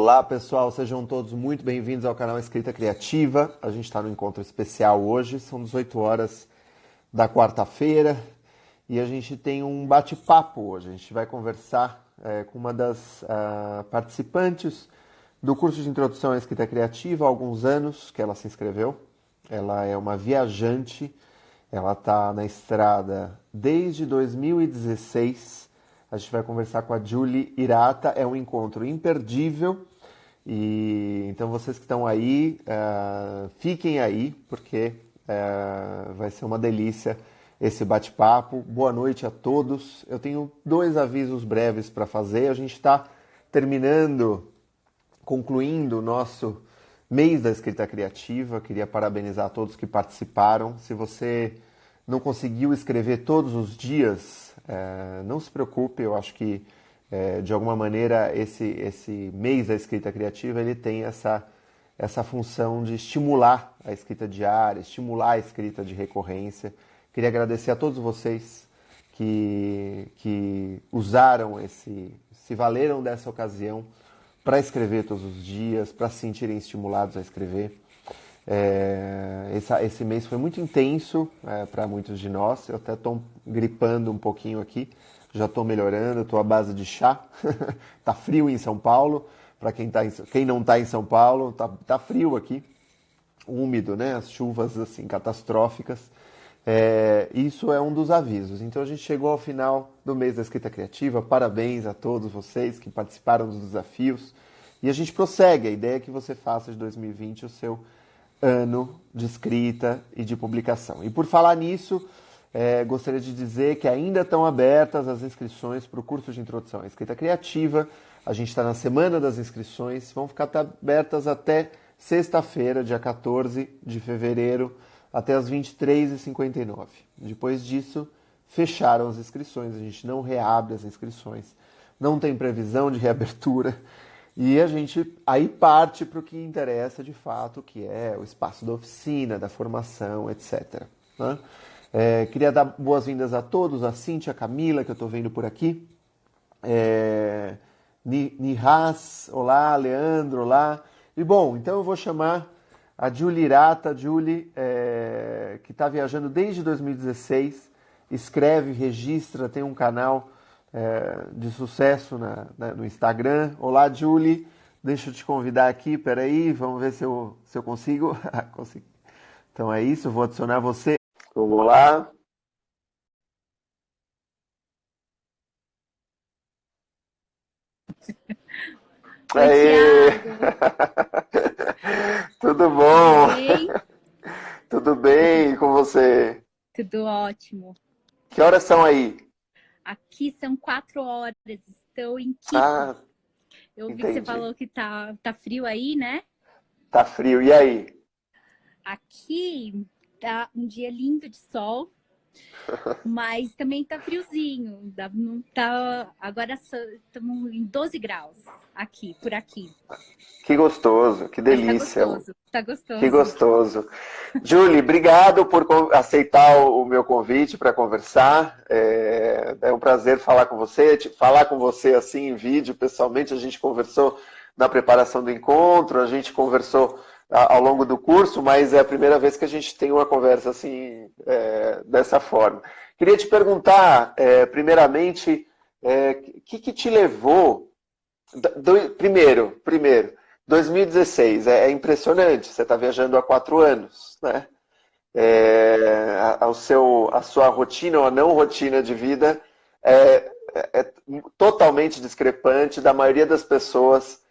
Olá pessoal, sejam todos muito bem-vindos ao canal Escrita Criativa. A gente está no encontro especial hoje, são 18 horas da quarta-feira e a gente tem um bate-papo hoje. A gente vai conversar com uma das participantes do curso de Introdução à Escrita Criativa há alguns anos que ela se inscreveu. Ela é uma viajante, ela está na estrada desde 2016. A gente vai conversar com a Julie Hirata, é um encontro imperdível. E então vocês que estão aí, fiquem aí, porque vai ser uma delícia esse bate-papo. Boa noite a todos. Eu tenho 2 avisos breves para fazer. A gente está concluindo o nosso mês da escrita criativa. Queria parabenizar todos que participaram. Se você não conseguiu escrever todos os dias, não se preocupe, eu acho que de alguma maneira esse mês da escrita criativa ele tem essa função de estimular a escrita diária, estimular a escrita de recorrência. Queria agradecer a todos vocês que usaram se valeram dessa ocasião para escrever todos os dias, para se sentirem estimulados a escrever. Esse mês foi muito intenso para muitos de nós. Eu até estou gripando um pouquinho aqui, já estou melhorando, estou à base de chá. Tá frio em São Paulo, para quem não está em São Paulo, tá frio aqui, úmido, né? As chuvas assim catastróficas. Isso é um dos avisos. Então a gente chegou ao final do mês da escrita criativa. Parabéns a todos vocês que participaram dos desafios. E a gente prossegue. A ideia é que você faça de 2020 o seu ano de escrita e de publicação. E por falar nisso, gostaria de dizer que ainda estão abertas as inscrições para o curso de Introdução à Escrita Criativa. A gente está na semana das inscrições, vão ficar abertas até sexta-feira, dia 14 de fevereiro, até as 23h59. Depois disso, fecharam as inscrições, a gente não reabre as inscrições, não tem previsão de reabertura. E a gente aí parte para o que interessa de fato, que é o espaço da oficina, da formação, etc. Né? Queria dar boas-vindas a todos, a Cíntia, a Camila, que eu estou vendo por aqui. Nihas, olá, Leandro, olá. E bom, então eu vou chamar a Julie Hirata. Julie, que está viajando desde 2016, escreve, registra, tem um canal de sucesso no Instagram. Olá, Julie, deixa eu te convidar aqui, peraí, vamos ver se eu consigo. Consigo. Então é isso, vou adicionar você. Vamos lá. Oi, Aê! Thiago. Tudo Tudo bom? bem? Tudo bem com você? Tudo ótimo. Que horas são aí? Aqui são 4 horas, estou em Quito. Ah, Eu vi que você entendi. falou que tá frio aí, né? Tá frio. E aí? Aqui tá um dia lindo de sol, mas também tá friozinho. Não tá... Agora estamos em 12 graus aqui, por aqui. Que gostoso, que Mas tá delícia. gostoso, tá Que gostoso. gostoso. Julie, obrigado por aceitar o meu convite para conversar. É um prazer falar com você, falar com você assim em vídeo, pessoalmente. A gente conversou na preparação do encontro, a gente conversou ao longo do curso, mas é a primeira vez que a gente tem uma conversa assim, dessa forma. Queria te perguntar, primeiramente, o que te levou... Primeiro, 2016, é impressionante, você está viajando há 4 anos, né? A sua rotina ou a não rotina de vida é totalmente discrepante da maioria das pessoas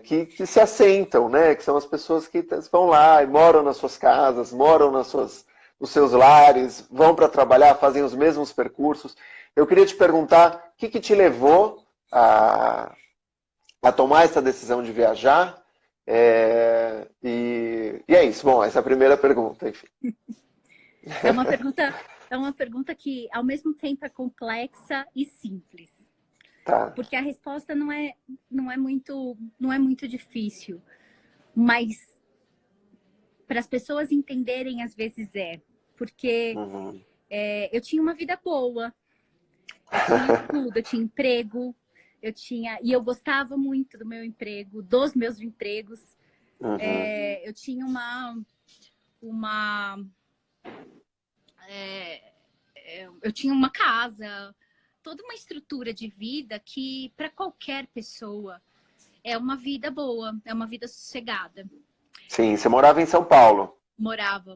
que se assentam, né? Que são as pessoas que vão lá e moram nas suas casas, moram nos seus lares, vão para trabalhar, fazem os mesmos percursos. Eu queria te perguntar, o que te levou a tomar essa decisão de viajar? E é isso. Bom, essa é a primeira pergunta, enfim. É uma pergunta, é uma pergunta que ao mesmo tempo é complexa e simples. Tá. Porque a resposta não é muito difícil, mas para as pessoas entenderem às vezes porque eu tinha uma vida boa, eu tinha tudo, eu tinha emprego, E eu gostava muito do meu emprego, dos meus empregos. Uhum. Eu tinha uma eu tinha uma casa, toda uma estrutura de vida que para qualquer pessoa é uma vida boa, é uma vida sossegada. Sim, você morava em São Paulo. Morava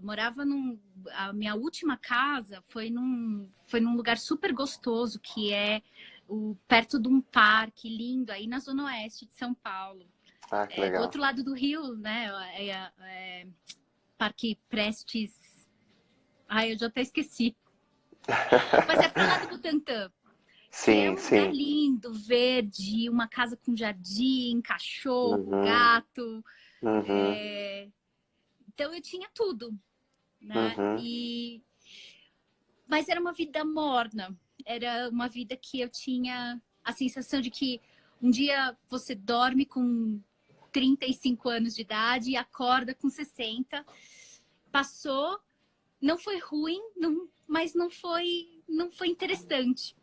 a minha última casa foi num lugar super gostoso, que é perto de um parque lindo, aí na Zona Oeste de São Paulo. Ah, que Do legal. outro lado do Rio, né? Parque Prestes. Ai, eu já até esqueci. Mas é pro lado do Butantã, que é Sim, um lugar sim. lindo, verde, uma casa com jardim, cachorro, Uhum, gato. uhum, Então eu tinha tudo, né? uhum, Mas era uma vida morna. Era uma vida que eu tinha a sensação de que um dia você dorme com 35 anos de idade e acorda com 60. Passou, não foi ruim, mas não foi interessante.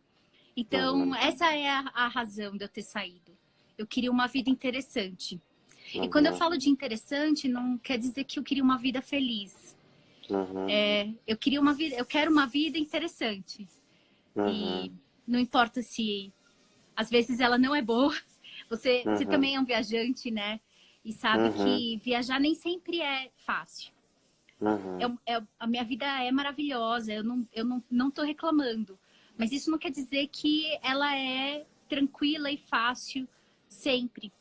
Então, uhum, essa é a razão de eu ter saído. Eu queria uma vida interessante. E quando eu uhum, falo de interessante, não quer dizer que eu queria uma vida feliz. uhum, Eu quero uma vida interessante. uhum, E não importa se às vezes ela não é boa. Você uhum, também é um viajante, né? E sabe uhum, que viajar nem sempre é fácil. uhum, A minha vida é maravilhosa, eu não tô reclamando. Mas isso não quer dizer que ela é tranquila e fácil sempre.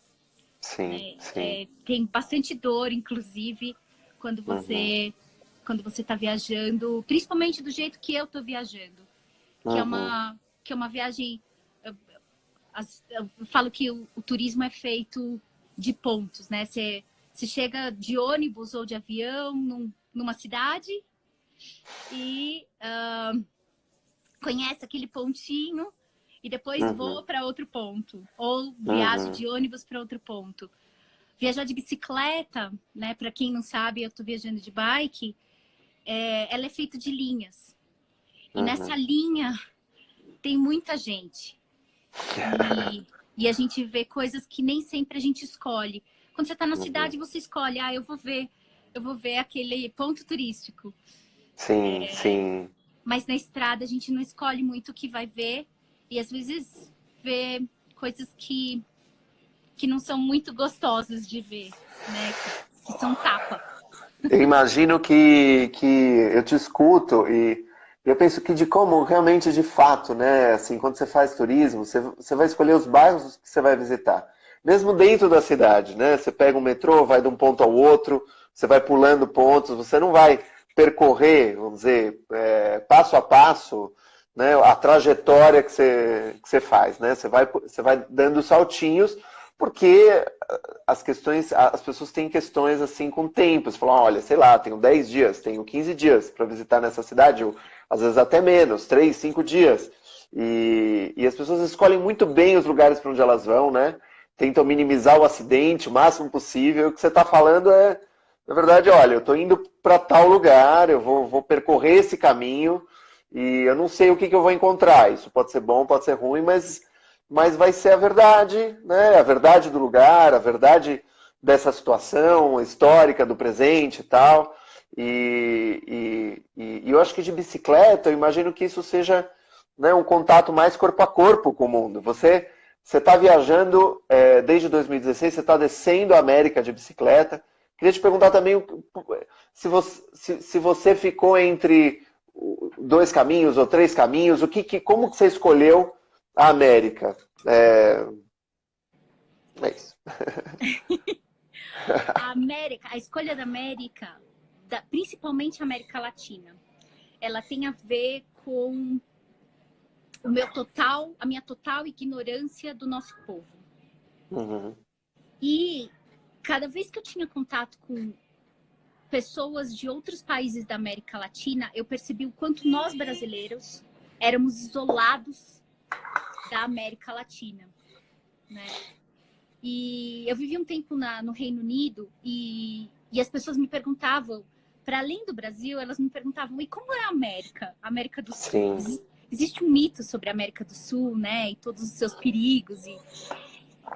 sim, sim. Tem bastante dor, inclusive, quando Uhum, quando você está viajando, principalmente do jeito que eu estou viajando, que é uhum, uma viagem. Eu falo que o turismo é feito de pontos, né? Você chega de ônibus ou de avião numa cidade e conhece aquele pontinho e depois voa uhum, para outro ponto, ou viaja uhum, de ônibus para outro ponto. Viajar de bicicleta, né? Para quem não sabe, eu estou viajando de bike. Ela é feita de linhas. E nessa uhum. linha tem muita gente. E a gente vê coisas que nem sempre a gente escolhe. Quando você está na Uhum. cidade, você escolhe, eu vou ver aquele ponto turístico. Sim, sim. Mas na estrada a gente não escolhe muito o que vai ver. E às vezes vê coisas que não são muito gostosas de ver, né? Que são tapa. Eu imagino que eu te escuto e eu penso que de como realmente de fato, né? Assim, quando você faz turismo, você vai escolher os bairros que você vai visitar. Mesmo dentro da cidade, né? Você pega um metrô, vai de um ponto ao outro, você vai pulando pontos, você não vai percorrer, vamos dizer, passo a passo, né? A trajetória que você faz, né? Você vai dando saltinhos, porque as pessoas têm questões assim com tempo. Você fala, olha, sei lá, tenho 10 dias, tenho 15 dias para visitar nessa cidade, ou às vezes até menos, 3, 5 dias. E as pessoas escolhem muito bem os lugares para onde elas vão, né? Tentam minimizar o acidente o máximo possível. O que você está falando na verdade, olha, eu estou indo para tal lugar, eu vou percorrer esse caminho e eu não sei o que eu vou encontrar. Isso pode ser bom, pode ser ruim, mas vai ser a verdade, né? A verdade do lugar, a verdade dessa situação histórica do presente e tal. E eu acho que de bicicleta, eu imagino que isso seja, né, um contato mais corpo a corpo com o mundo. Você está viajando desde 2016, você está descendo a América de bicicleta. Queria te perguntar também se você ficou entre dois caminhos ou três caminhos, como que você escolheu a América? É isso. A escolha da América, principalmente a América Latina, ela tem a ver com a minha total ignorância do nosso povo. Uhum, E cada vez que eu tinha contato com pessoas de outros países da América Latina, eu percebi o quanto nós brasileiros éramos isolados da América Latina, né? E eu vivi um tempo no Reino Unido e as pessoas me perguntavam, para além do Brasil, elas me perguntavam, e como é a América? A América do Sul? sim. existe um mito sobre a América do Sul, né? E todos os seus perigos.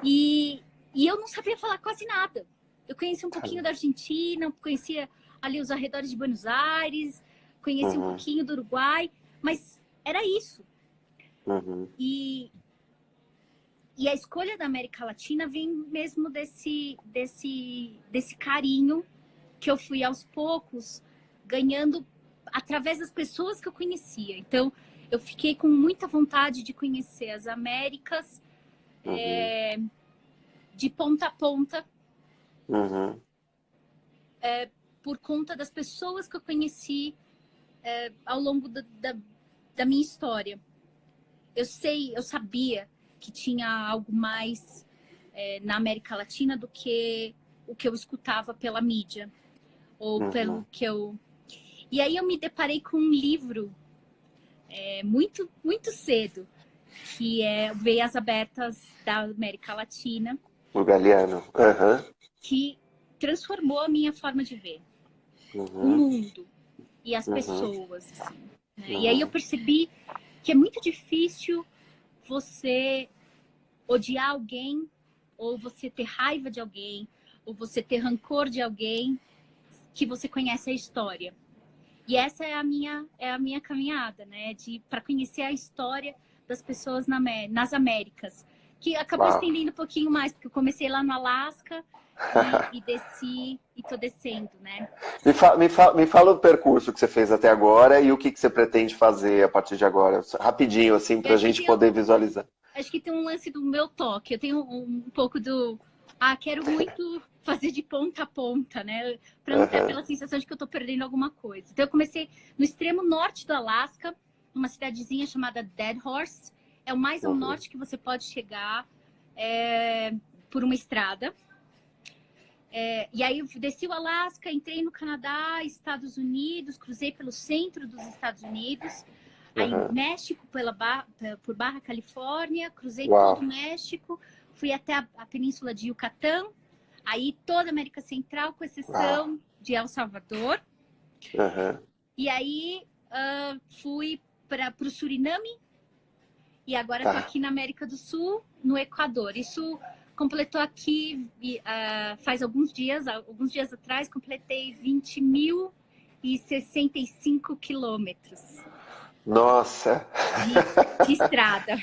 E eu não sabia falar quase nada. Eu conhecia um pouquinho da Argentina, conhecia ali os arredores de Buenos Aires, conhecia um pouquinho do Uruguai, mas era isso. E a escolha da América Latina vem mesmo desse carinho que eu fui aos poucos ganhando através das pessoas que eu conhecia. Então, eu fiquei com muita vontade de conhecer as Américas de ponta a ponta, por conta das pessoas que eu conheci ao longo da minha história. Eu sabia que tinha algo mais na América Latina do que o que eu escutava pela mídia, ou pelo que eu... E aí eu me deparei com um livro muito, muito cedo, que é Veias Abertas da América Latina. O Galeano. Que transformou a minha forma de ver o mundo e as pessoas. Assim, né? E aí eu percebi que é muito difícil você odiar alguém, ou você ter raiva de alguém, ou você ter rancor de alguém que você conhece a história. E essa é a minha caminhada, né? Para conhecer a história das pessoas nas Américas. Que acabou estendendo um pouquinho mais, porque eu comecei lá no Alasca e desci e tô descendo, né? Me fala o percurso que você fez até agora e o que você pretende fazer a partir de agora. Rapidinho, assim, pra gente poder visualizar. Acho que tem um lance do meu toque. Eu tenho um pouco do... quero muito fazer de ponta a ponta, né? Pra não ter aquela sensação de que eu tô perdendo alguma coisa. Então eu comecei no extremo norte do Alasca, numa cidadezinha chamada Dead Horse. É o mais ao norte que você pode chegar por uma estrada. E aí eu desci o Alasca, entrei no Canadá, Estados Unidos, cruzei pelo centro dos Estados Unidos, aí México por Barra Califórnia, cruzei todo o México, fui até a Península de Yucatán, aí toda a América Central, com exceção de El Salvador. E aí fui para o Suriname, e agora estou aqui na América do Sul, no Equador. Isso completou aqui, faz alguns dias atrás, completei 20.065 quilômetros. Nossa! De estrada.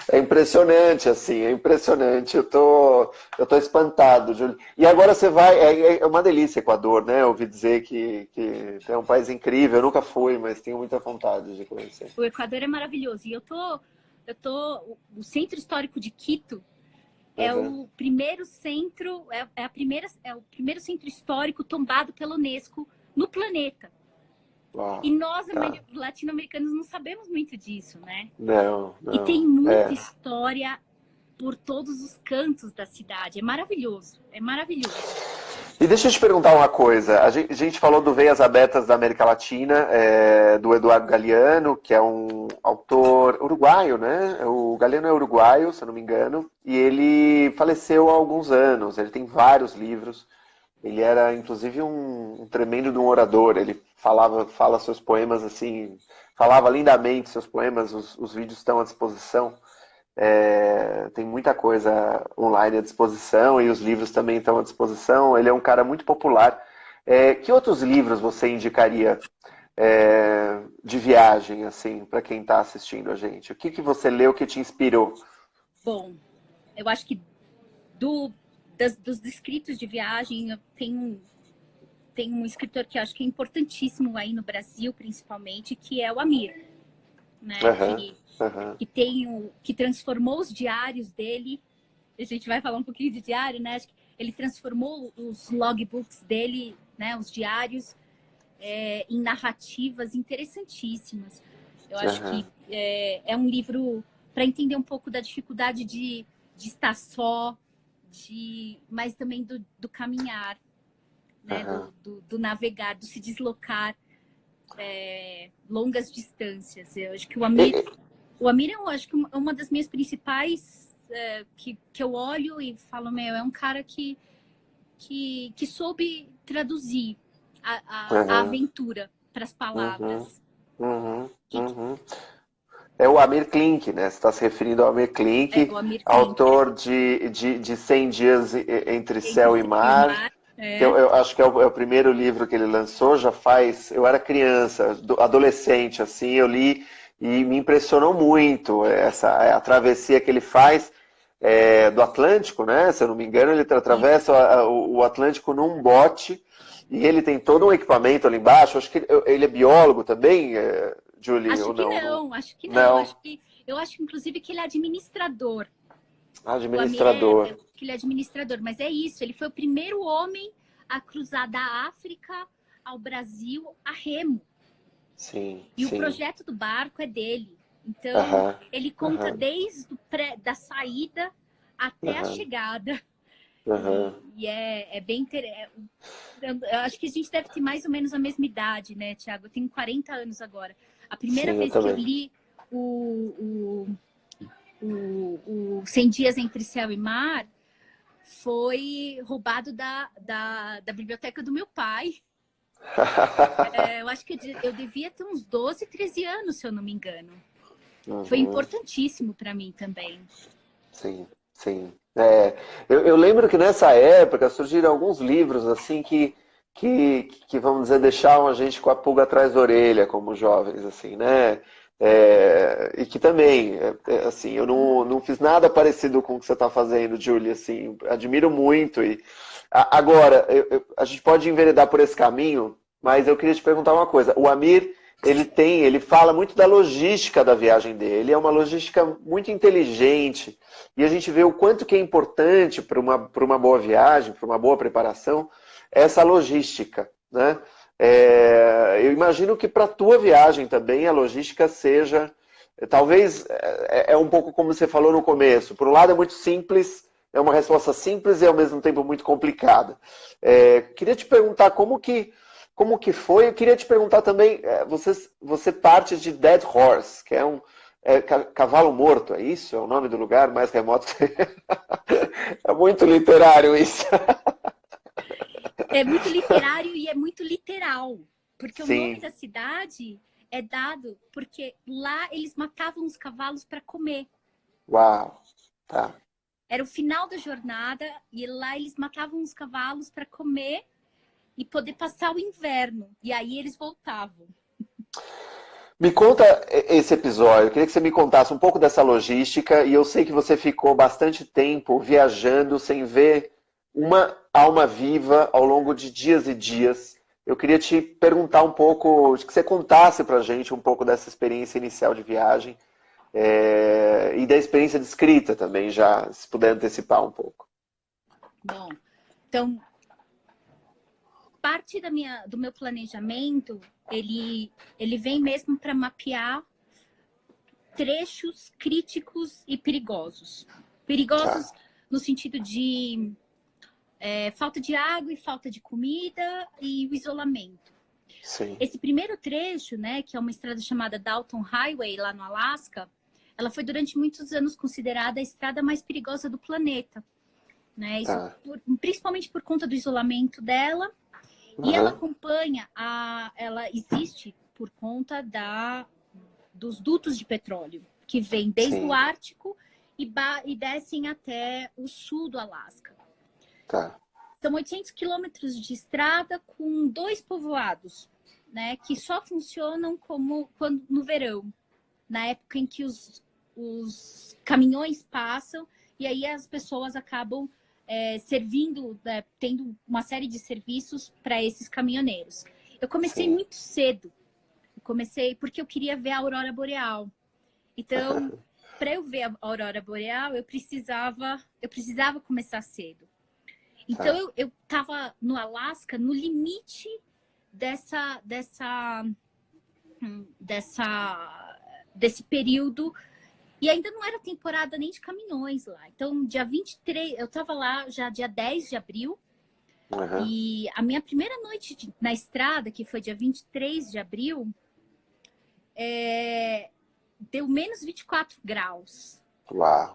É impressionante, assim, é impressionante. Eu tô espantado, Júlio. E agora você vai... É uma delícia Equador, né? Eu ouvi dizer que é um país incrível. Eu nunca fui, mas tenho muita vontade de conhecer. O Equador é maravilhoso. E o Centro Histórico de Quito é o primeiro centro, é o primeiro centro histórico tombado pela Unesco no planeta. E nós, latino-americanos, não sabemos muito disso, né? Não. E tem muita história por todos os cantos da cidade. É maravilhoso, é maravilhoso. E deixa eu te perguntar uma coisa. A gente falou do Veias Abertas da América Latina, do Eduardo Galeano, que é um autor uruguaio, né? O Galeano é uruguaio, se eu não me engano, e ele faleceu há alguns anos. Ele tem vários livros. Ele era, inclusive, um tremendo de um orador. Ele fala seus poemas assim, falava lindamente seus poemas. Os vídeos estão à disposição. Tem muita coisa online à disposição e os livros também estão à disposição. Ele é um cara muito popular. Que outros livros você indicaria de viagem, assim, para quem está assistindo a gente? O que você leu que te inspirou? Bom, eu acho que dos escritos de viagem, tem um escritor que eu acho que é importantíssimo aí no Brasil, principalmente, que é o Amir, né? Que transformou os diários dele. A gente vai falar um pouquinho de diário, né? Acho que ele transformou os logbooks dele, né? Os diários, em narrativas interessantíssimas. Eu acho que é um livro para entender um pouco da dificuldade de estar só, mas também do caminhar, né? Do navegar, do se deslocar longas distâncias. Eu acho que o Amir eu acho que uma das minhas principais que eu olho e falo, é um cara que soube traduzir a aventura para as palavras. Uhum, Que, uhum. É o Amir Klink, né? Você está se referindo ao Amir é Klink, o Amir Klink, autor de 100 Dias Entre Entre o Céu e Céu e o Mar, Mar. que É. eu acho que é o primeiro livro que ele lançou, já faz... Eu era criança, adolescente, assim, eu li e me impressionou muito a travessia que ele faz do Atlântico, né? Se eu não me engano, ele Isso. atravessa o Atlântico num bote e ele tem todo um equipamento ali embaixo. Acho que ele é biólogo também, Julie, Acho ou que não? não, acho que não. Não, Eu acho inclusive que ele é administrador. O Amir administrador. que ele é administrador, mas é isso. Ele foi o primeiro homem a cruzar da África ao Brasil a remo. Sim, E o sim. projeto do barco é dele. Então, Aham, ele conta aham, desde da saída até a aham, chegada. aham. E é bem interessante. Eu acho que a gente deve ter mais ou menos a mesma idade, né, Tiago? Eu tenho 40 anos agora. A primeira Sim, eu vez que eu também. li o 100 Dias Entre Céu e Mar foi roubado da biblioteca do meu pai. Eu acho que eu devia ter uns 12, 13 anos, se eu não me engano. Foi Uhum, importantíssimo para mim também. sim, sim. Eu lembro que nessa época surgiram alguns livros assim que, vamos dizer, deixavam a gente com a pulga atrás da orelha, como jovens, assim, né? E que também, assim, eu não fiz nada parecido com o que você está fazendo, Julie, assim, admiro muito. Agora, a gente pode enveredar por esse caminho, mas eu queria te perguntar uma coisa. O Amir, ele fala muito da logística da viagem dele, é uma logística muito inteligente, e a gente vê o quanto que é importante para uma boa viagem, para uma boa preparação, essa logística, né? Eu imagino que para a tua viagem também a logística seja, talvez, é um pouco como você falou no começo, por um lado é muito simples, é uma resposta simples e ao mesmo tempo muito complicada. Queria te perguntar como que foi. Eu queria te perguntar também, você parte de Dead Horse, que é um cavalo morto, é isso? É o nome do lugar mais remoto? É muito literário isso. É muito literário e é muito literal, porque o nome Sim, da cidade é dado porque lá eles matavam os cavalos para comer. uau, tá. Era o final da jornada e lá eles matavam os cavalos para comer e poder passar o inverno. E aí eles voltavam. Me conta esse episódio, eu queria que você me contasse um pouco dessa logística, e eu sei que você ficou bastante tempo viajando sem ver uma alma viva ao longo de dias e dias. Eu queria te perguntar um pouco, que você contasse pra gente um pouco dessa experiência inicial de viagem, e da experiência de escrita também, já, se puder antecipar um pouco. Bom, então parte do meu planejamento ele vem mesmo para mapear trechos críticos e perigosos. Tá, Perigosos no sentido de falta de água e falta de comida e o isolamento. sim, Esse primeiro trecho, né, que é uma estrada chamada Dalton Highway, lá no Alasca, ela foi durante muitos anos considerada a estrada mais perigosa do planeta. Né? Isso tá. principalmente por conta do isolamento dela. E ela Aham, acompanha, ela existe por conta dos dutos de petróleo, que vêm desde o sim, Ártico e descem até o sul do Alasca. tá, São 800 quilômetros de estrada com 2 povoados, né, que só funcionam no verão, na época em que os caminhões passam e aí as pessoas acabam servindo, tendo uma série de serviços para esses caminhoneiros. Eu comecei sim. muito cedo, comecei porque eu queria ver a aurora boreal. Então, para eu ver a aurora boreal, eu precisava começar cedo. Então, Tá, eu estava no Alasca, no limite dessa desse período. E ainda não era temporada nem de caminhões lá. Então, dia 23, eu estava lá já dia 10 de abril. aham, E a minha primeira noite na estrada, que foi dia 23 de abril, deu menos 24 graus. uau,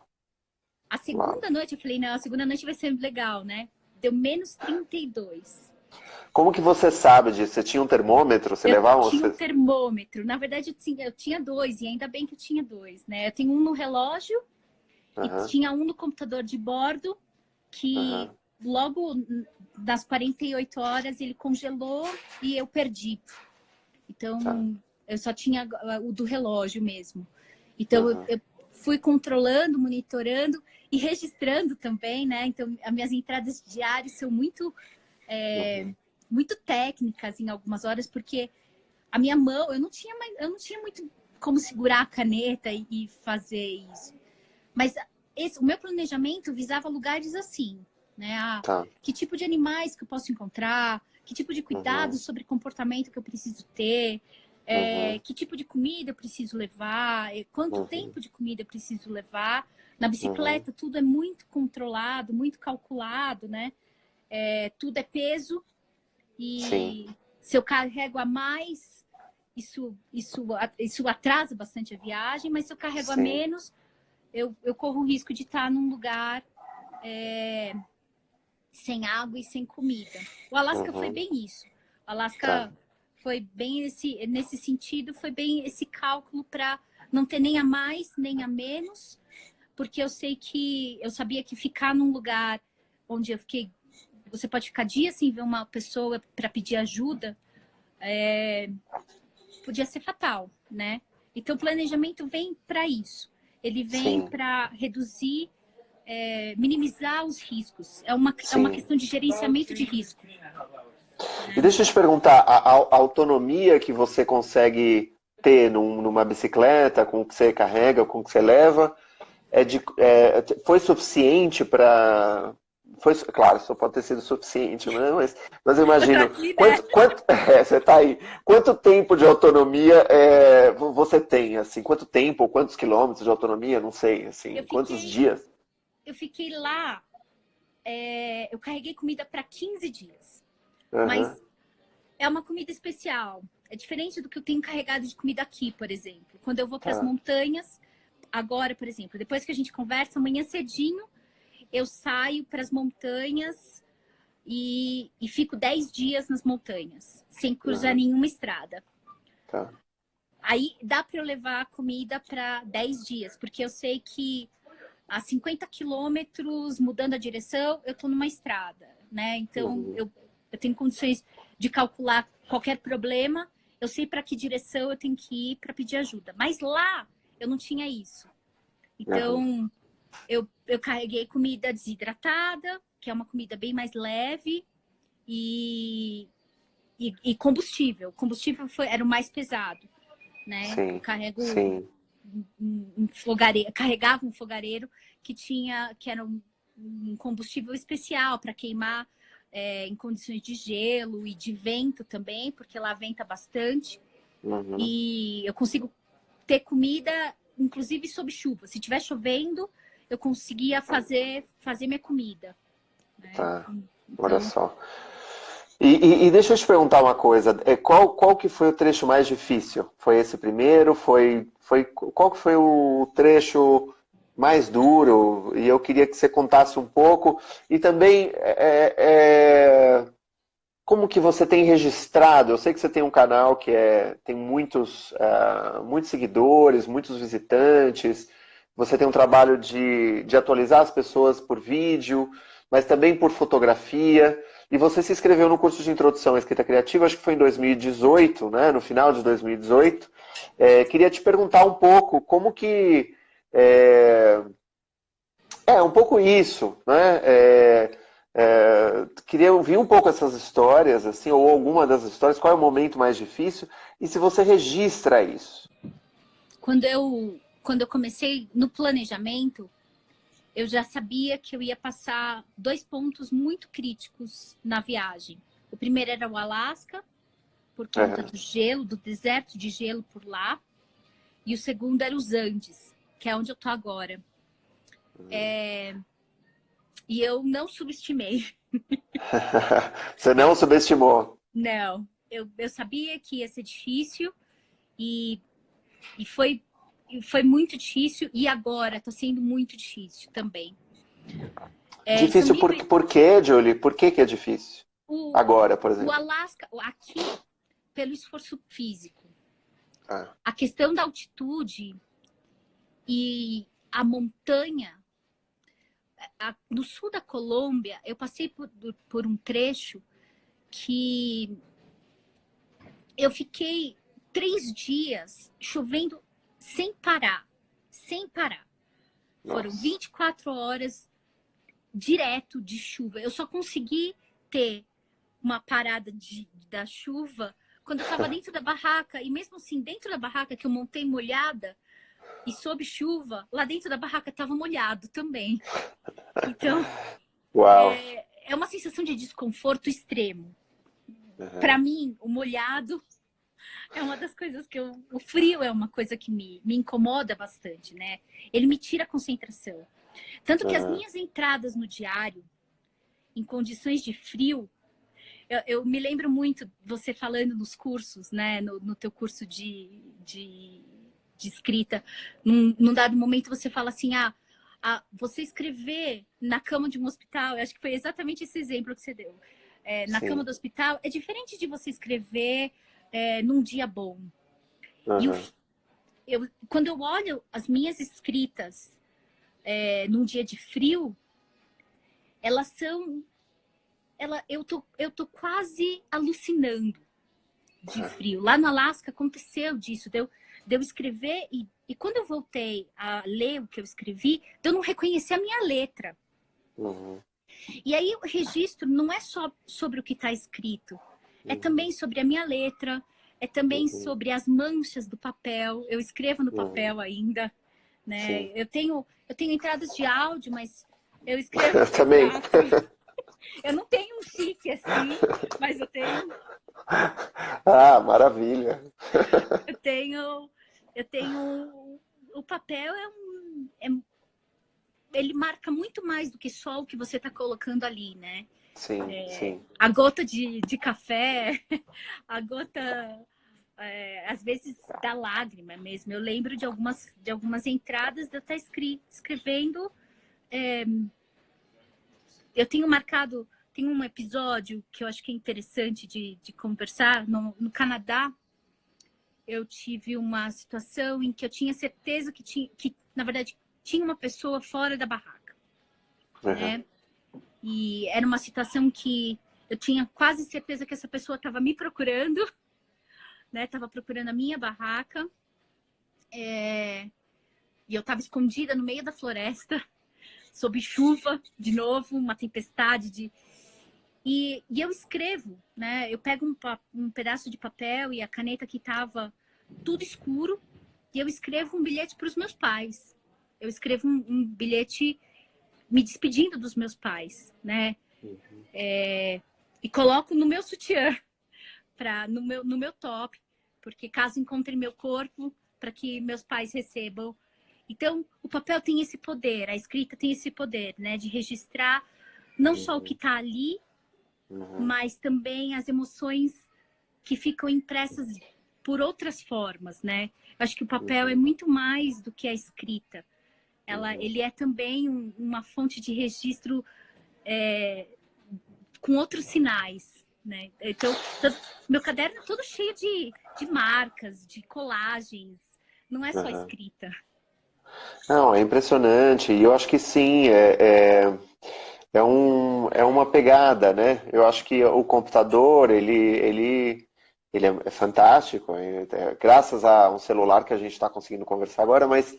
A uau, segunda noite, eu falei, não, a segunda noite vai ser legal, né? Deu menos 32. Como que você sabe disso? Você tinha um termômetro? Você Eu levava tinha um você? termômetro. Na verdade, eu tinha dois, e ainda bem que eu tinha dois, né? Eu tenho um no relógio e Aham, tinha um no computador de bordo, que aham, logo das 48 horas ele congelou e eu perdi. tá, Então, eu só tinha o do relógio mesmo. Então, aham, eu fui controlando, monitorando e registrando também, né? Então, as minhas entradas diárias são uhum, muito técnicas em algumas horas, porque a minha mão, eu não tinha muito como segurar a caneta e fazer isso. Mas o meu planejamento visava lugares assim, né? Ah, tá, que tipo de animais que eu posso encontrar, que tipo de uhum, cuidados sobre comportamento que eu preciso ter, uhum, que tipo de comida eu preciso levar, quanto uhum, tempo de comida eu preciso levar. Na uhum, bicicleta, tudo é muito controlado, muito calculado, né? Tudo é peso sim, e se eu carrego a mais, isso atrasa bastante a viagem, mas se eu carrego a sim, menos, eu corro o risco de estar num lugar sem água e sem comida. O Alasca foi uhum, bem isso. O tá, Alasca foi bem nesse sentido, foi bem esse cálculo para não ter nem a mais nem a menos, porque eu sabia que ficar num lugar onde eu fiquei, você pode ficar dias sem ver uma pessoa para pedir ajuda, podia ser fatal, né? Então, o planejamento vem para isso. Ele vem sim, para reduzir, minimizar os riscos. É uma sim. questão de gerenciamento de risco. E Né? deixa eu te perguntar, a autonomia que você consegue ter numa bicicleta, com o que você carrega, com o que você leva, foi suficiente para. Foi, claro, só pode ter sido suficiente, né? Mas eu Eu tô imagino, aqui, né? você está aí, quanto tempo de autonomia você tem, assim, quanto tempo, ou quantos quilômetros de autonomia, não sei, Eu assim, quantos fiquei, dias? eu fiquei lá, eu carreguei comida para 15 dias. Aham, Mas é uma comida especial. É diferente do que eu tenho carregado de comida aqui, por exemplo. Quando eu vou para as tá, montanhas, agora, por exemplo, depois que a gente conversa, amanhã cedinho, eu saio para as montanhas e fico 10 dias nas montanhas, sem cruzar aham, nenhuma estrada. tá, Aí dá para eu levar comida para 10 dias, porque eu sei que a 50 quilômetros mudando a direção, eu estou numa estrada, né? Então uhum, eu tenho condições de calcular qualquer problema, eu sei para que direção eu tenho que ir para pedir ajuda. Mas lá eu não tinha isso. aham, Então eu carreguei comida desidratada, que é uma comida bem mais leve, e, e combustível. Combustível era o mais pesado, né? Eu sim, carrego sim, um fogareiro, carregava um fogareiro que era um combustível especial para queimar em condições de gelo e de vento também, porque lá venta bastante. uhum, E eu consigo ter comida, inclusive sob chuva. Se estiver chovendo, eu conseguia fazer minha comida. Né? tá, olha Então, só. E deixa eu te perguntar uma coisa, qual que foi o trecho mais difícil? Foi esse primeiro? Qual que foi o trecho mais duro? E eu queria que você contasse um pouco. E também, como que você tem registrado? Eu sei que você tem um canal que tem muitos seguidores, muitos visitantes. Você tem um trabalho de atualizar as pessoas por vídeo, mas também por fotografia. E você se inscreveu no curso de introdução à escrita criativa, acho que foi em 2018, né? No final de 2018. Queria te perguntar um pouco como que é, um pouco isso, né? Queria ouvir um pouco essas histórias, assim, ou alguma das histórias, qual é o momento mais difícil, e se você registra isso. quando eu comecei no planejamento, eu já sabia que eu ia passar dois pontos muito críticos na viagem. O primeiro era o Alasca, por conta Aham, do gelo, do deserto de gelo por lá. E o segundo era os Andes, que é onde eu tô agora. E eu não subestimei. Você não subestimou. Não. Eu sabia que ia ser difícil e, e foi, foi muito difícil. E agora está sendo muito difícil também. São Difícil níveis. por quê, Julie? Por que é difícil? agora, por O exemplo? Alasca, aqui, pelo esforço físico. Ah, A questão da altitude e a montanha, no sul da Colômbia, eu passei por um trecho que eu fiquei 3 dias chovendo sem parar, sem parar. Foram nossa. 24 horas direto de chuva. Eu só consegui ter uma parada da chuva quando eu estava dentro da barraca. E mesmo assim, dentro da barraca que eu montei molhada e sob chuva, lá dentro da barraca estava molhado também. Então, Uau. é uma sensação de desconforto extremo. Para Uhum. mim, o molhado é uma das coisas que o frio é uma coisa que me incomoda bastante, né? Ele me tira a concentração. Tanto que as Uhum. minhas entradas no diário, em condições de frio, eu me lembro muito você falando nos cursos, né? No teu curso de escrita, num dado momento você fala assim, você escrever na cama de um hospital, eu acho que foi exatamente esse exemplo que você deu. Na cama Sim. do hospital é diferente de você escrever num dia bom. E Uhum. quando eu olho as minhas escritas num dia de frio, elas são. Eu tô quase alucinando de frio. Lá no Alasca aconteceu disso, de eu escrever e quando eu voltei a ler o que eu escrevi, de eu não reconhecer a minha letra. Uhum. E aí o registro não é só sobre o que está escrito, é Uhum. também sobre a minha letra, é também Uhum. sobre as manchas do papel. Eu escrevo no Uhum. papel ainda, né? Sim. Eu tenho entradas de áudio, mas eu escrevo Eu também. exato. Eu não tenho um chique assim, mas Ah, maravilha. eu tenho, eu tenho. O papel ele marca muito mais do que só o que você está colocando ali, né? Sim, sim. A gota de café, a gota, às vezes da lágrima mesmo. Eu lembro de algumas entradas de eu estar escrevendo. Eu tenho marcado, tem um episódio que eu acho que é interessante de conversar. No Canadá, eu tive uma situação em que eu tinha certeza que na verdade, tinha uma pessoa fora da barraca, Uhum. né? E era uma situação que eu tinha quase certeza que essa pessoa estava me procurando, né? Estava procurando a minha barraca. E eu estava escondida no meio da floresta, sob chuva, de novo, uma tempestade E eu escrevo, né? Eu pego um pedaço de papel e a caneta que estava tudo escuro e eu escrevo um bilhete para os meus pais. Eu escrevo um bilhete me despedindo dos meus pais, né? E coloco no meu sutiã, no meu top, porque caso encontre meu corpo, para que meus pais recebam. Então, o papel tem esse poder, a escrita tem esse poder, né? De registrar não só o que Uhum. está ali, Uhum. mas também as emoções que ficam impressas por outras formas, né? Eu acho que o papel é Uhum. muito mais do que a escrita. Uhum. Ele é também uma fonte de registro com outros sinais, né? Então, meu caderno é todo cheio de marcas, de colagens. Não é só Uhum. escrita. Não, é impressionante. E eu acho que sim, é uma pegada, né? Eu acho que o computador, ele é fantástico. Graças a um celular que a gente está conseguindo conversar agora, mas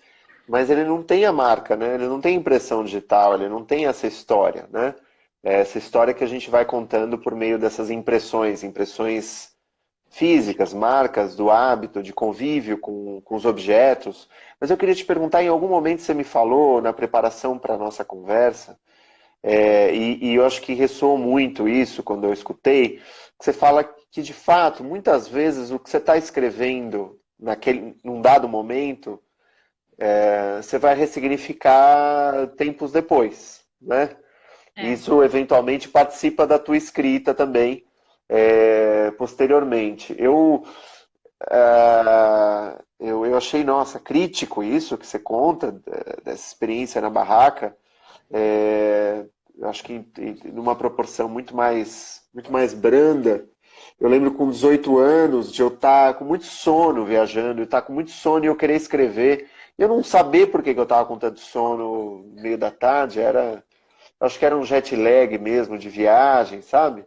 ele não tem a marca, né? Ele não tem impressão digital, ele não tem essa história, né? É essa história que a gente vai contando por meio dessas impressões físicas, marcas do hábito de convívio com os objetos. Mas eu queria te perguntar, em algum momento você me falou na preparação para a nossa conversa, e eu acho que ressoou muito isso quando eu escutei, que você fala que de fato, muitas vezes o que você está escrevendo num dado momento, você vai ressignificar tempos depois, né? É, Isso eventualmente participa da tua escrita também, posteriormente. Eu achei, nossa, crítico isso que você conta, dessa experiência na barraca. Eu acho que numa proporção muito mais branda. Eu lembro com 18 anos de eu estar com muito sono viajando, eu estar com muito sono e eu querer escrever. E eu não saber por que eu estava com tanto sono no meio da tarde, acho que era um jet lag mesmo de viagem, sabe?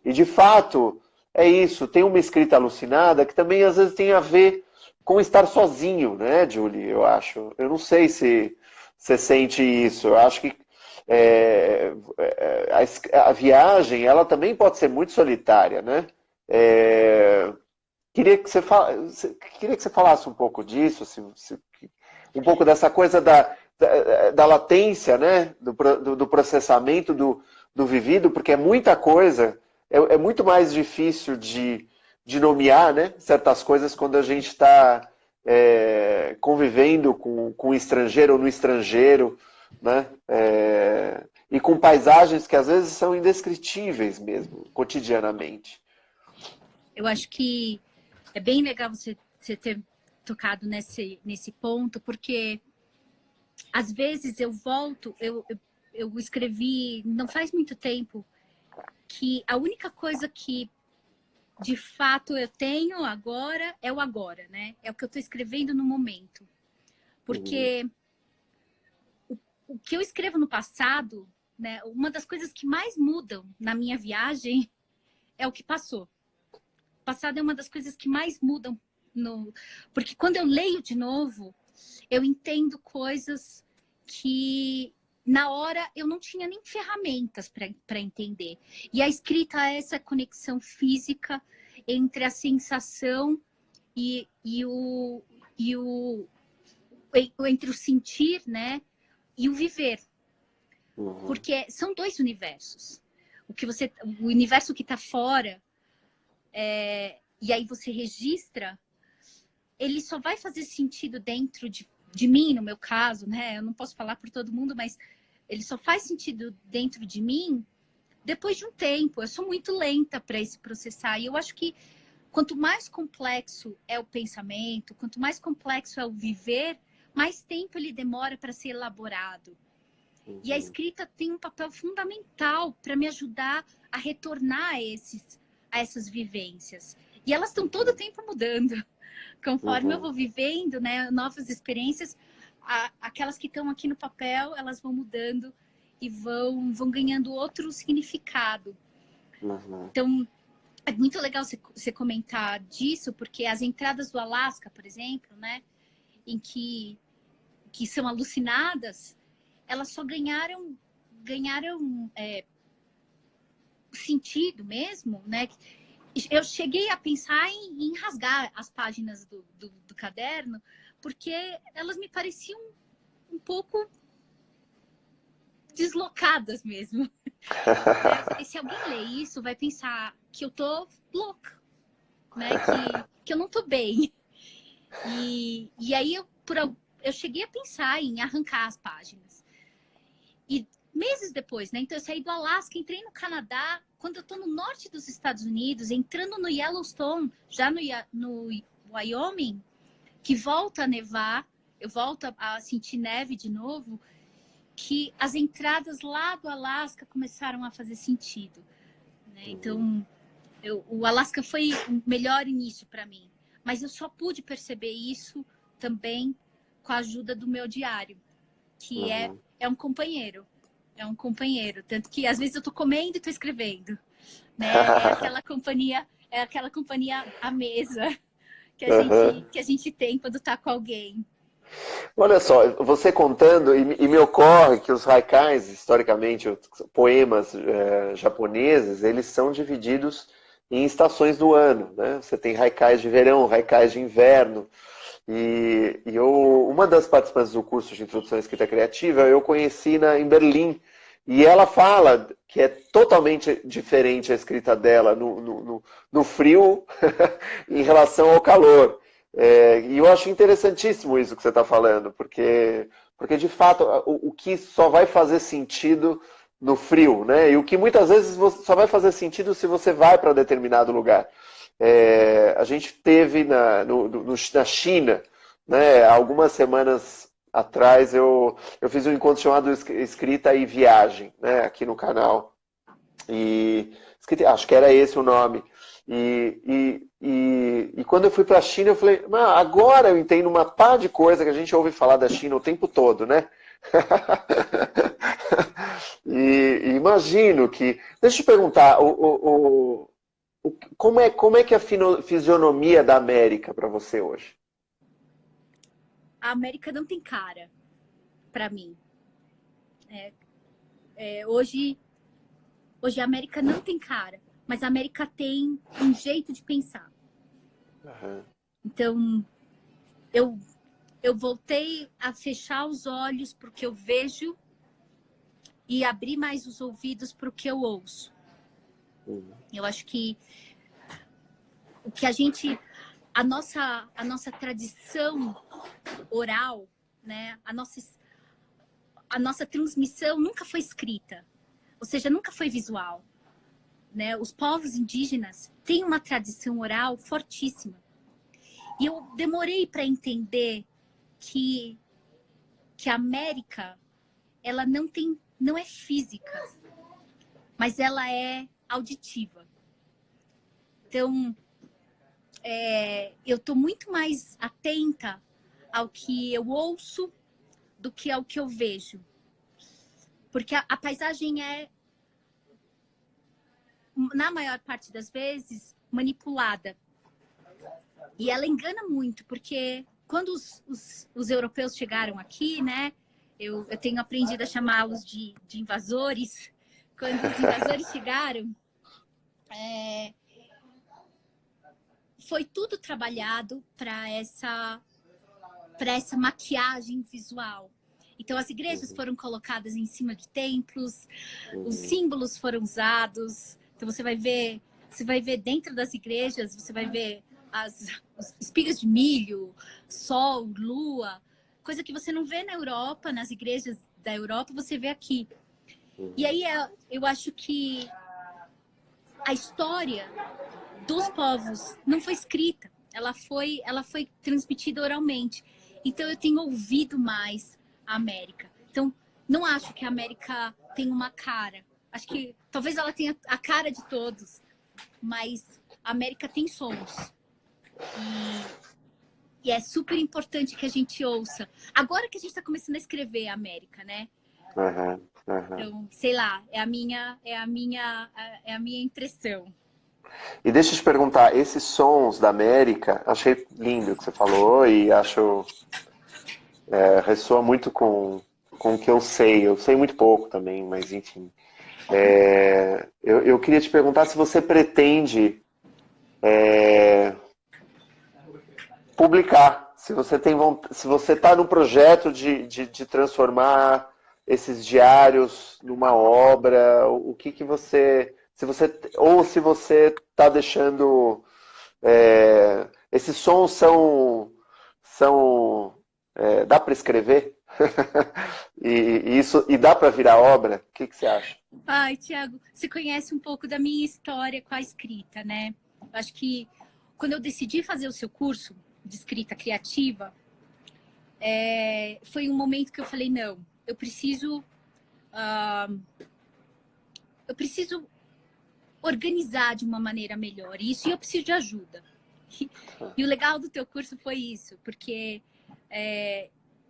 E de fato, é isso, tem uma escrita alucinada que também às vezes tem a ver com estar sozinho, né, Julie? Eu acho. Eu não sei se você sente isso. Eu acho que a viagem, ela também pode ser muito solitária, né? É, queria que queria que você falasse um pouco disso, um pouco dessa coisa da latência, né? Do processamento do vivido, porque é muita coisa, é muito mais difícil de nomear, né? Certas coisas quando a gente está convivendo com o estrangeiro ou no estrangeiro, né? E com paisagens que às vezes são indescritíveis mesmo, cotidianamente. Eu acho que é bem legal você ter tocado nesse ponto, porque às vezes eu volto, eu escrevi não faz muito tempo que a única coisa que de fato eu tenho agora é o agora, né? É o que eu estou escrevendo no momento. Porque o que eu escrevo no passado, né? Uma das coisas que mais mudam na minha viagem é o que passou. O passado é uma das coisas que mais mudam porque quando eu leio de novo, eu entendo coisas que na hora eu não tinha nem ferramentas para entender. E a escrita é essa conexão física entre a sensação entre o sentir, né, e o viver. Porque são dois universos. O universo que está fora, e aí você registra, ele só vai fazer sentido dentro de mim, no meu caso, né? Eu não posso falar por todo mundo, mas ele só faz sentido dentro de mim depois de um tempo. Eu sou muito lenta para esse processar. E eu acho que quanto mais complexo é o pensamento, quanto mais complexo é o viver, mais tempo ele demora para ser elaborado. E a escrita tem um papel fundamental para me ajudar a retornar a essas vivências. E elas estão todo o tempo mudando. Conforme eu vou vivendo, né, novas experiências, aquelas que estão aqui no papel, elas vão mudando e vão ganhando outro significado. Então, é muito legal você comentar disso, porque as entradas do Alasca, por exemplo, né, em que são alucinadas, elas só ganharam sentido mesmo, né? Eu cheguei a pensar em rasgar as páginas do caderno, porque elas me pareciam um pouco deslocadas mesmo. Eu falei, se alguém ler isso, vai pensar que eu tô louca, né? Que eu não tô bem. E aí eu cheguei a pensar em arrancar as páginas. E meses depois, né? Então eu saí do Alasca, entrei no Canadá. Quando eu tô no norte dos Estados Unidos, entrando no Yellowstone, já no Wyoming, que volta a nevar, eu volto a sentir neve de novo, que as entradas lá do Alasca começaram a fazer sentido, né? Então, o Alasca foi o melhor início para mim. Mas eu só pude perceber isso também com a ajuda do meu diário, que é um companheiro. É um companheiro. Tanto que às vezes eu tô comendo e tô escrevendo, né? É aquela companhia à mesa que a gente tem quando tá com alguém. Olha só, você contando, e me ocorre que os haikais, historicamente, os poemas japoneses, eles são divididos em estações do ano, né? Você tem haikais de verão, haikais de inverno. E uma das participantes do curso de Introdução à Escrita Criativa, eu conheci em Berlim. E ela fala que é totalmente diferente a escrita dela no frio em relação ao calor. E eu acho interessantíssimo isso que você está falando, porque de fato o que só vai fazer sentido no frio, né? E o que muitas vezes só vai fazer sentido se você vai para determinado lugar. A gente teve na China, né, algumas semanas atrás eu fiz um encontro chamado Escrita e Viagem, né, aqui no canal. E acho que era esse o nome. E quando eu fui para a China, eu falei, agora eu entendo uma pá de coisa que a gente ouve falar da China o tempo todo, né? E imagino que... Deixa eu te perguntar, como é que é a fisionomia da América para você hoje? A América não tem cara, para mim. Hoje a América não tem cara, mas a América tem um jeito de pensar. Uhum. Então, eu voltei a fechar os olhos para o que eu vejo e abrir mais os ouvidos para o que eu ouço. Uhum. Eu acho que o que a nossa tradição oral, né, a nossa transmissão nunca foi escrita, ou seja, nunca foi visual, né? Os povos indígenas têm uma tradição oral fortíssima. E eu demorei para entender que a América, ela não é física, mas ela é auditiva. Então, eu estou muito mais atenta ao que eu ouço do que ao que eu vejo. Porque a paisagem é, na maior parte das vezes, manipulada. E ela engana muito, porque quando os europeus chegaram aqui, né? Eu tenho aprendido a chamá-los de invasores. Quando os invasores chegaram, foi tudo trabalhado para essa maquiagem visual. Então, as igrejas foram colocadas em cima de templos, os símbolos foram usados. Então, você vai ver dentro das igrejas, você vai ver as espigas de milho, sol, lua, coisa que você não vê na Europa, nas igrejas da Europa, você vê aqui. E aí, eu acho que a história dos povos não foi escrita, ela foi transmitida oralmente. Então, eu tenho ouvido mais a América. Então, não acho que a América tem uma cara. Acho que talvez ela tenha a cara de todos, mas a América tem sons. E é super importante que a gente ouça. Agora que a gente está começando a escrever a América, né? Uhum. Então, sei lá, é a minha impressão. E deixa eu te perguntar, esses sons da América, achei lindo o que você falou e acho ressoa muito com o que eu sei. Eu sei muito pouco também, mas enfim. Eu queria te perguntar se você pretende publicar, se você tem se você está no projeto de transformar esses diários numa obra, o que você, ou se você está deixando, esses sons dá para escrever e dá para virar obra? O que você acha? Ai, Tiago, você conhece um pouco da minha história com a escrita, né? Acho que quando eu decidi fazer o seu curso de escrita criativa, foi um momento que eu falei, não, eu preciso organizar de uma maneira melhor isso, e eu preciso de ajuda. E o legal do teu curso foi isso, porque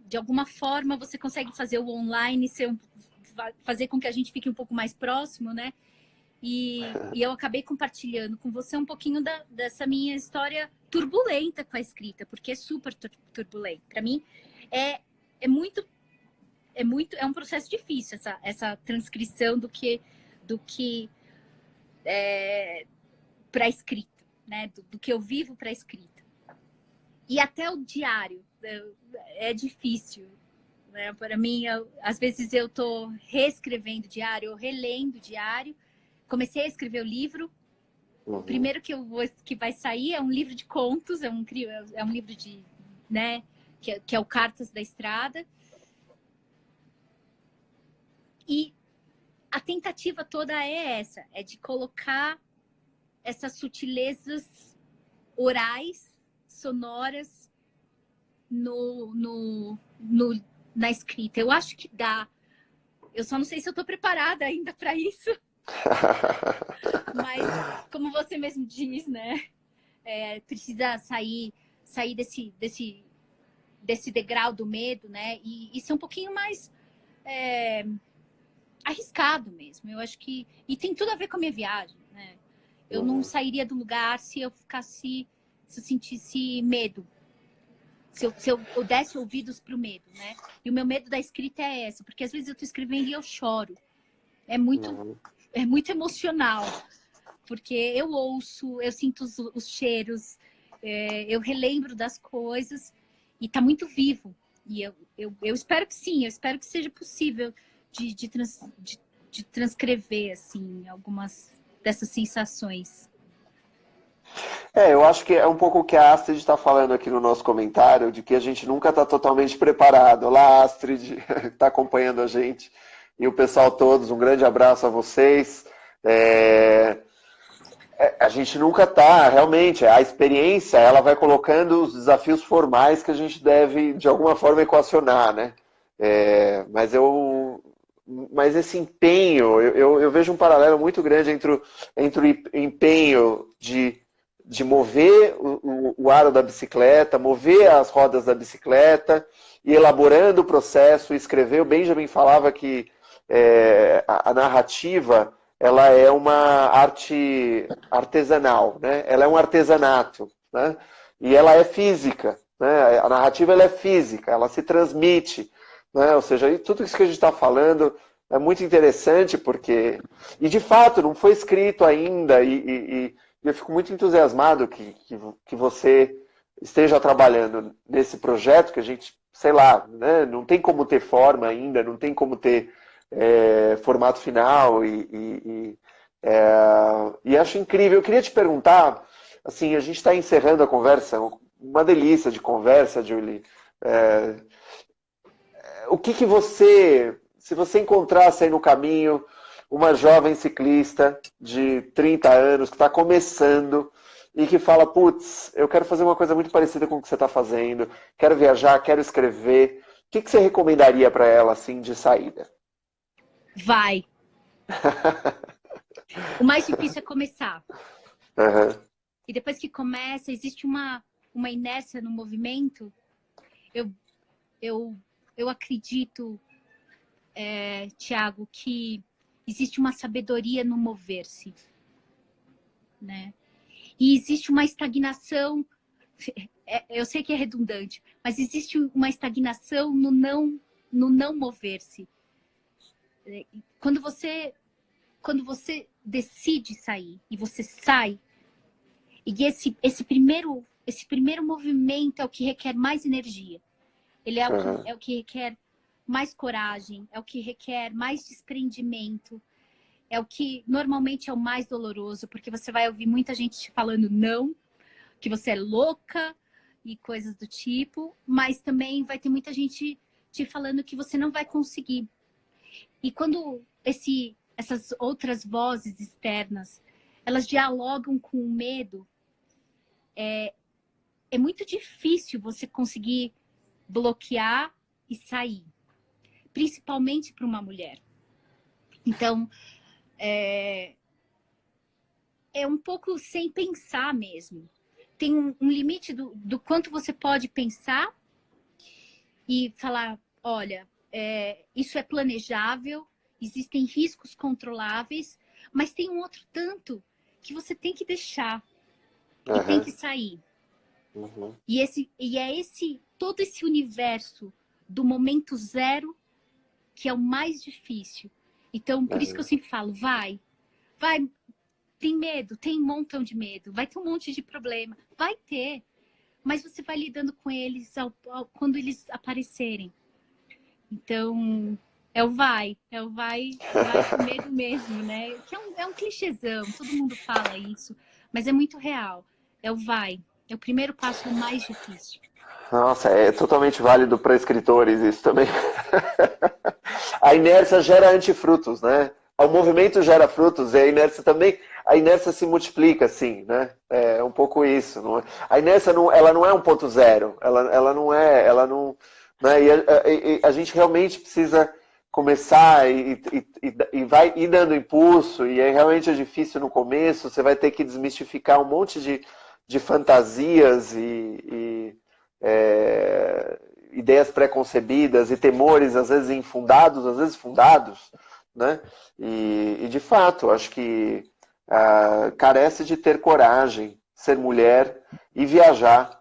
de alguma forma você consegue fazer o online fazer com que a gente fique um pouco mais próximo, né? E eu acabei compartilhando com você um pouquinho dessa minha história turbulenta com a escrita, porque é super turbulenta. Para mim, é um processo difícil essa transcrição do que para a escrita, né? Do que eu vivo para a escrita. E até o diário é difícil, né? Para mim, às vezes eu estou reescrevendo o diário ou relendo o diário. Comecei a escrever o livro. Uhum. O primeiro que vai sair é um livro de contos, é um livro de, né, que é o Cartas da Estrada. E a tentativa toda é essa, é de colocar essas sutilezas orais, sonoras, na escrita. Eu acho que dá. Eu só não sei se eu estou preparada ainda para isso. Mas, como você mesmo diz, né? Precisa sair desse degrau do medo, né? E ser um pouquinho mais arriscado mesmo. Eu acho que... E tem tudo a ver com a minha viagem, né? Eu não sairia do lugar se eu sentisse medo. Se eu desse ouvidos para o medo, né? E o meu medo da escrita é essa, porque às vezes eu estou escrevendo e eu choro. É muito emocional, porque eu ouço, eu sinto os cheiros, eu relembro das coisas e está muito vivo. E eu espero que sim, eu espero que seja possível de transcrever assim, algumas dessas sensações. Eu acho que é um pouco o que a Astrid está falando aqui no nosso comentário, de que a gente nunca está totalmente preparado. Olá, Astrid, está acompanhando a gente. E o pessoal todos, um grande abraço a vocês. A gente nunca está, realmente, a experiência, ela vai colocando os desafios formais que a gente deve, de alguma forma, equacionar, né? Mas esse empenho, eu vejo um paralelo muito grande entre o empenho de mover o aro da bicicleta, mover as rodas da bicicleta, e elaborando o processo, escrever. O Benjamin falava que a narrativa, ela é uma arte artesanal, né? Ela é um artesanato, né? E ela é física, né? A narrativa, ela é física, ela se transmite, né? Ou seja, tudo isso que a gente está falando é muito interessante, porque... E, de fato, não foi escrito ainda, e eu fico muito entusiasmado que você esteja trabalhando nesse projeto, que a gente, sei lá, né, não tem como ter forma ainda, não tem como ter formato final, e acho incrível. Eu queria te perguntar, assim, a gente está encerrando a conversa, uma delícia de conversa, Julie. O que você, se você encontrasse aí no caminho uma jovem ciclista de 30 anos que está começando e que fala, putz, eu quero fazer uma coisa muito parecida com o que você está fazendo, quero viajar, quero escrever, o que você recomendaria para ela, assim, de saída? Vai. O mais difícil é começar. Uhum. E depois que começa, existe uma inércia no movimento. Eu acredito, Tiago, que existe uma sabedoria no mover-se, né? E existe uma estagnação, eu sei que é redundante, mas existe uma estagnação no não mover-se. Quando você decide sair e você sai, e esse primeiro movimento é o que requer mais energia. Ele é o que requer mais coragem, é o que requer mais desprendimento, é o que normalmente é o mais doloroso, porque você vai ouvir muita gente falando não, que você é louca e coisas do tipo, mas também vai ter muita gente te falando que você não vai conseguir. E quando essas outras vozes externas, elas dialogam com o medo, é muito difícil você conseguir bloquear e sair, principalmente para uma mulher. Então, é um pouco sem pensar mesmo. Tem um limite do quanto você pode pensar e falar, olha, isso é planejável, existem riscos controláveis, mas tem um outro tanto que você tem que deixar e tem que sair. Uhum. E é todo esse universo do momento zero que é o mais difícil. Então, por isso que eu sempre falo, vai, tem medo, tem um montão de medo, vai ter um monte de problema, vai ter, mas você vai lidando com eles quando eles aparecerem. Então, vai com medo mesmo, né? Que é um clichêzão, todo mundo fala isso, mas é muito real. Vai. É o primeiro passo mais difícil. Nossa, é totalmente válido para escritores isso também. A inércia gera antifrutos, né? O movimento gera frutos e a inércia se multiplica, assim, né? É um pouco isso. Não é? A inércia ela não é um ponto zero. Ela né? E a gente realmente precisa começar e vai ir dando impulso, e aí realmente é difícil no começo, você vai ter que desmistificar um monte de fantasias ideias preconcebidas e temores, às vezes infundados, às vezes fundados, né? E de fato, acho que carece de ter coragem, ser mulher e viajar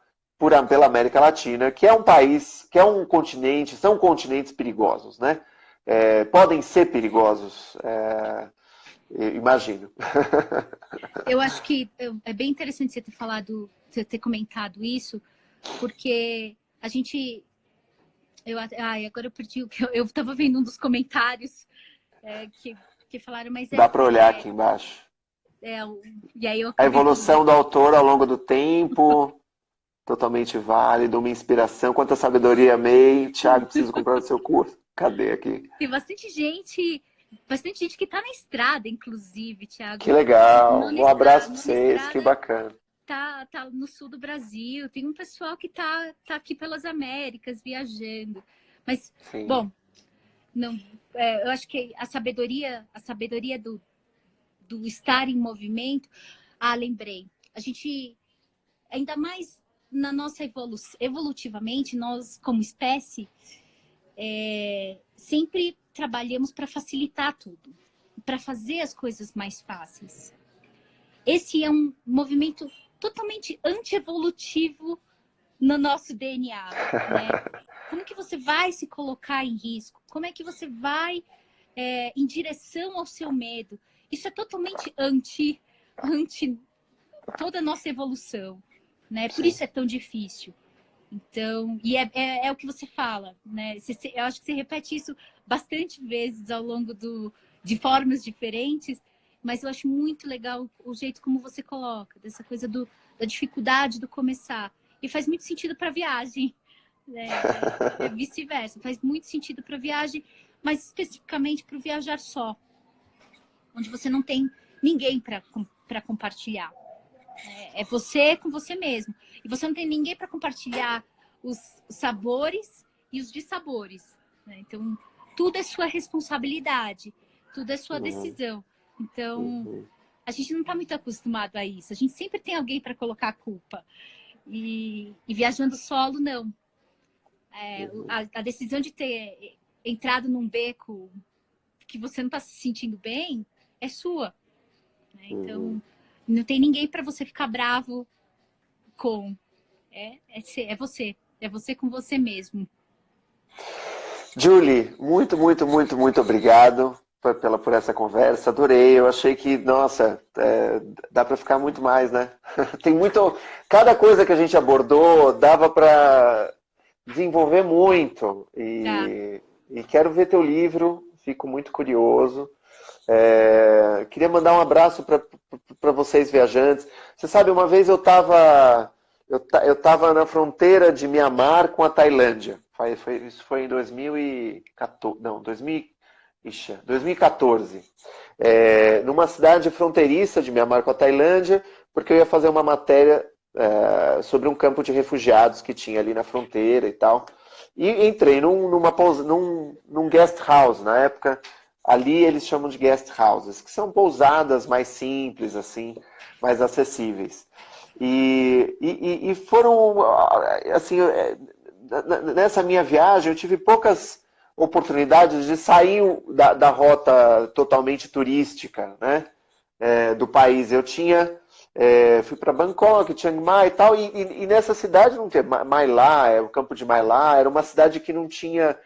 pela América Latina, que é um país, que é um continente, são continentes perigosos, né? Podem ser perigosos, imagino. Eu acho que é bem interessante você ter comentado isso, porque a gente... agora eu perdi o que eu estava vendo um dos comentários que falaram, mas dá para olhar aqui embaixo. E aí a evolução do autor ao longo do tempo, totalmente válido, uma inspiração, quanta sabedoria, amei. Thiago, preciso comprar o seu curso. Cadê aqui? Tem bastante gente que está na estrada, inclusive, Thiago. Que legal, um abraço para vocês, que bacana. Tá no sul do Brasil, tem um pessoal que tá aqui pelas Américas viajando, mas sim. Bom, não, eu acho que a sabedoria do estar em movimento. Lembrei, a gente, ainda mais na nossa evolutivamente, nós como espécie sempre trabalhamos para facilitar tudo, para fazer as coisas mais fáceis. Esse é um movimento totalmente antievolutivo no nosso DNA, né? Como que você vai se colocar em risco? Como é que você vai em direção ao seu medo? Isso é totalmente anti toda a nossa evolução, né? Por isso é tão difícil. Então, e é o que você fala, né? Eu acho que você repete isso bastante vezes ao longo de formas diferentes, mas eu acho muito legal o jeito como você coloca, dessa coisa da dificuldade do começar. E faz muito sentido para viagem, né? Vice-versa. Faz muito sentido para viagem, mas especificamente para o viajar só, onde você não tem ninguém para compartilhar. É você com você mesmo. E você não tem ninguém para compartilhar os sabores e os dissabores, né? Então, tudo é sua responsabilidade, tudo é sua decisão. Então, a gente não está muito acostumado a isso. A gente sempre tem alguém para colocar a culpa. E viajando solo, não. A decisão de ter entrado num beco que você não está se sentindo bem é sua, né? Então, não tem ninguém para você ficar bravo com. É você. É você com você mesmo. Julie, muito, muito, muito, muito obrigado por essa conversa. Adorei. Eu achei que, nossa, dá para ficar muito mais, né? Tem muito... Cada coisa que a gente abordou dava para desenvolver muito. E quero ver teu livro. Fico muito curioso. Queria mandar um abraço para vocês viajantes. Você sabe, uma vez eu estava na fronteira de Mianmar com a Tailândia. Isso foi em 2014. Não, 2014. Numa cidade fronteiriça de Mianmar com a Tailândia, porque eu ia fazer uma matéria sobre um campo de refugiados que tinha ali na fronteira e tal. E entrei num guest house na época. Ali eles chamam de guest houses, que são pousadas mais simples, assim, mais acessíveis. E foram, assim, nessa minha viagem eu tive poucas oportunidades de sair da rota totalmente turística, né, do país. Eu fui para Bangkok, Chiang Mai e tal, e nessa cidade não tinha Mai La, o campo de Mai La, era uma cidade que não tinha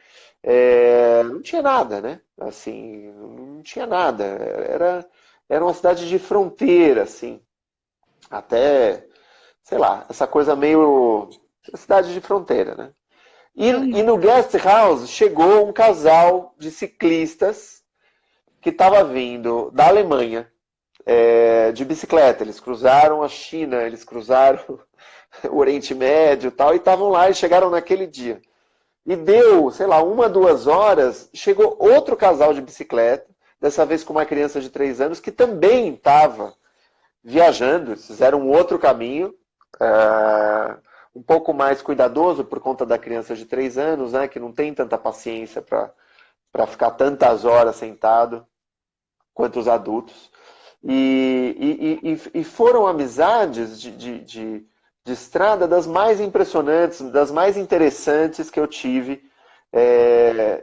nada, né? Assim, não tinha nada. Era uma cidade de fronteira, assim. Até, sei lá, essa coisa meio... cidade de fronteira, né? E no guest house chegou um casal de ciclistas que estava vindo da Alemanha, de bicicleta. Eles cruzaram a China, eles cruzaram o Oriente Médio e tal, e estavam lá e chegaram naquele dia. E deu, sei lá, 1, 2 horas, chegou outro casal de bicicleta, dessa vez com uma criança de 3 anos, que também estava viajando, eles fizeram um outro caminho, um pouco mais cuidadoso por conta da criança de 3 anos, né? Que não tem tanta paciência para ficar tantas horas sentado quanto os adultos. E foram amizades de estrada das mais impressionantes, das mais interessantes que eu tive,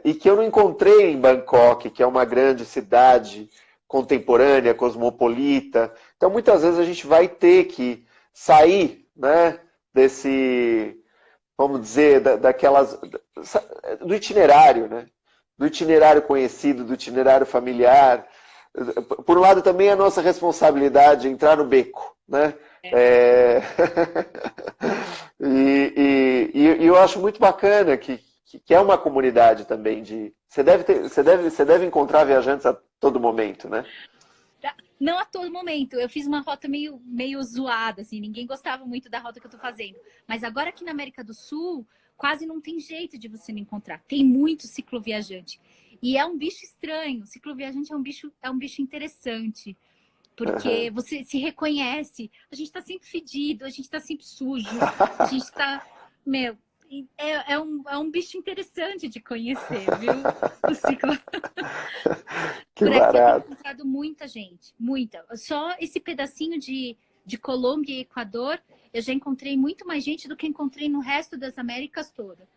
e que eu não encontrei em Bangkok, que é uma grande cidade contemporânea, cosmopolita. Então, muitas vezes a gente vai ter que sair, né, desse, vamos dizer, do itinerário, né? Do itinerário conhecido, do itinerário familiar. Por um lado, também é a nossa responsabilidade entrar no beco, né? E eu acho muito bacana que é uma comunidade também de... Você deve encontrar viajantes a todo momento, né? Não a todo momento. Eu fiz uma rota meio zoada, assim. Ninguém gostava muito da rota que eu tô fazendo. Mas agora aqui na América do Sul, quase não tem jeito de você me encontrar. Tem muito cicloviajante. E é um bicho estranho. Cicloviajante é um bicho interessante. Porque você se reconhece. A gente tá sempre fedido, a gente tá sempre sujo. A gente tá... Meu, é um bicho interessante de conhecer, viu? O ciclo... Que Por aqui eu tenho barato. encontrado muita gente, muita. Só esse pedacinho de Colômbia e Equador, eu já encontrei muito mais gente do que encontrei no resto das Américas todas.